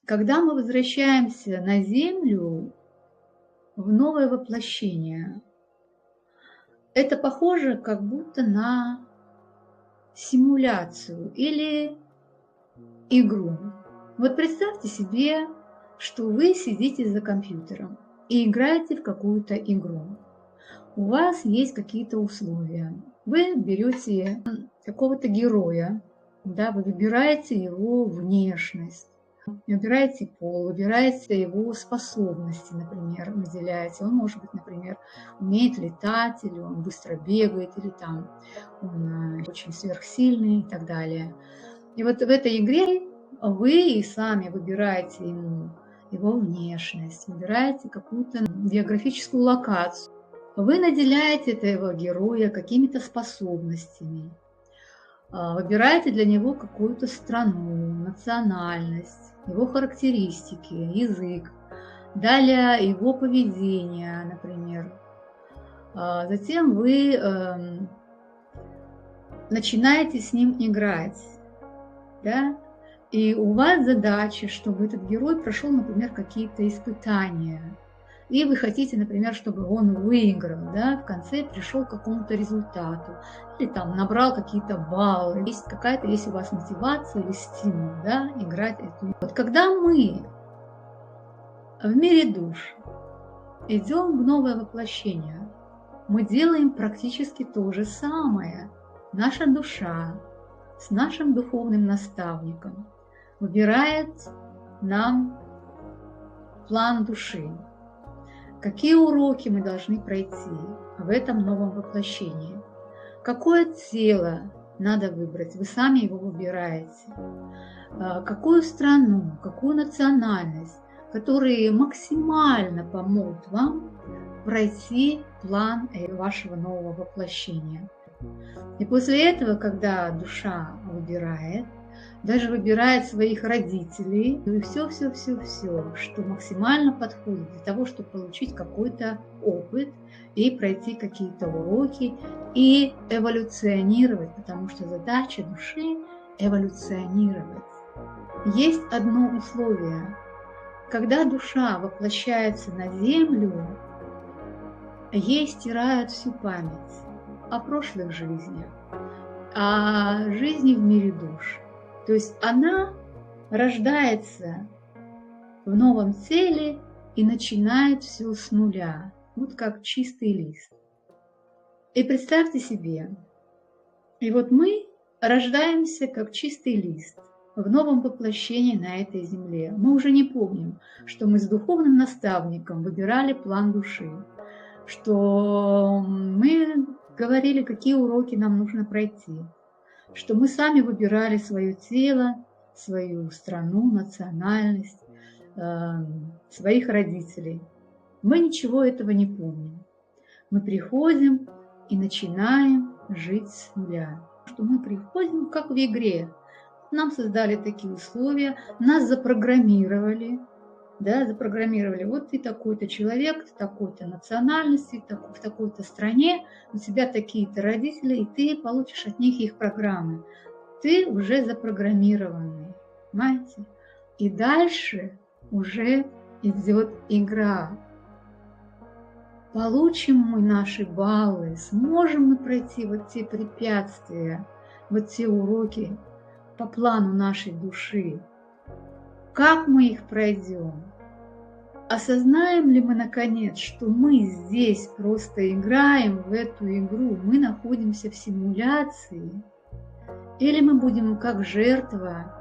Когда мы возвращаемся на Землю в новое воплощение, это похоже как будто на симуляцию или игру. Вот представьте себе, что вы сидите за компьютером и играете в какую-то игру. У вас есть какие-то условия. Вы берете какого-то героя, да, вы выбираете его внешность, выбираете пол, выбираете его способности, например, выделяете. Он может быть, например, умеет летать, или он быстро бегает, или там он очень сверхсильный и так далее. И вот в этой игре вы и сами выбираете ему его внешность, выбираете какую-то географическую локацию. Вы наделяете этого героя какими-то способностями, выбираете для него какую-то страну, национальность, его характеристики, язык, далее его поведение, например. Затем вы начинаете с ним играть, да? И у вас задача, чтобы этот герой прошел, например, какие-то испытания. И вы хотите, например, чтобы он выиграл, да, в конце пришел к какому-то результату, или там набрал какие-то баллы. Есть какая-то, есть у вас мотивация или стимул, да, играть эту. Вот когда мы в мире душ идем в новое воплощение, мы делаем практически то же самое. Наша душа с нашим духовным наставником выбирает нам план души. Какие уроки мы должны пройти в этом новом воплощении? Какое тело надо выбрать? Вы сами его выбираете. Какую страну, какую национальность, которые максимально помогут вам пройти план вашего нового воплощения. И после этого, когда душа выбирает, даже выбирает своих родителей, и все, что максимально подходит для того, чтобы получить какой-то опыт и пройти какие-то уроки и эволюционировать, потому что задача души – эволюционировать. Есть одно условие. Когда душа воплощается на Землю, ей стирают всю память о прошлых жизнях, о жизни в мире душ. То есть она рождается в новом теле и начинает все с нуля, вот как чистый лист. И представьте себе, и вот мы рождаемся как чистый лист в новом воплощении на этой земле. Мы уже не помним, что мы с духовным наставником выбирали план души, что мы говорили, какие уроки нам нужно пройти, что мы сами выбирали свое тело, свою страну, национальность, своих родителей. Мы ничего этого не помним. Мы приходим и начинаем жить с нуля. Что мы приходим как в игре. Нам создали такие условия, нас запрограммировали, да, запрограммировали. Вот ты такой-то человек, ты такой-то национальности, в такой-то стране, у тебя такие-то родители, и ты получишь от них их программы. Ты уже запрограммированный, понимаете? И дальше уже идет игра. Получим мы наши баллы, сможем мы пройти вот те препятствия, вот те уроки по плану нашей души. Как мы их пройдем? Осознаем ли мы наконец, что мы здесь просто играем в эту игру, мы находимся в симуляции? Или мы будем как жертва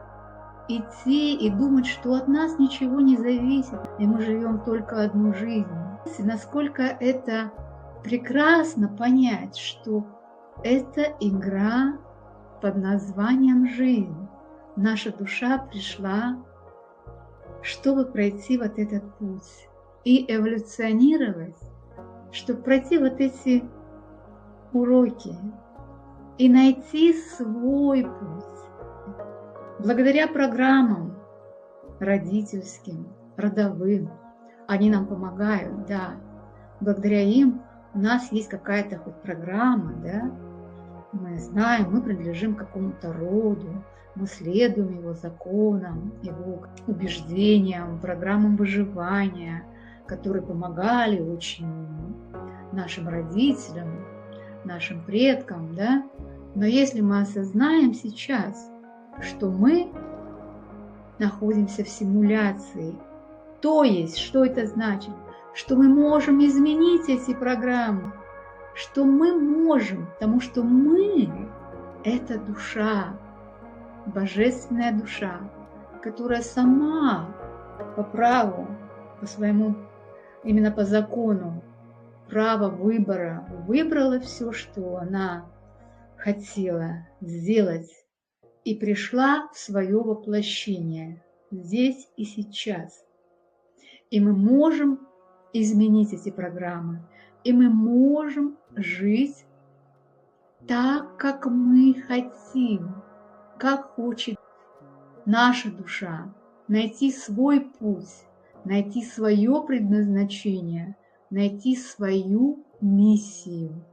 идти и думать, что от нас ничего не зависит, и мы живем только одну жизнь? И насколько это прекрасно понять, что это игра под названием «Жизнь». Наша душа пришла, чтобы пройти вот этот путь и эволюционировать, чтобы пройти вот эти уроки и найти свой путь. Благодаря программам родительским, родовым, они нам помогают, да. Благодаря им у нас есть какая-то хоть программа, да. Мы знаем, мы принадлежим к какому-то роду, мы следуем его законам, его убеждениям, программам выживания, которые помогали очень нашим родителям, нашим предкам, да? Но если мы осознаем сейчас, что мы находимся в симуляции, то есть, что это значит? Что мы можем изменить эти программы, что мы можем, потому что мы – это душа, божественная душа, которая сама по праву, по своему, именно по закону права выбора выбрала все, что она хотела сделать, и пришла в свое воплощение здесь и сейчас. И мы можем изменить эти программы, и мы можем жить так, как мы хотим, как хочет наша душа, найти свой путь, найти свое предназначение, найти свою миссию.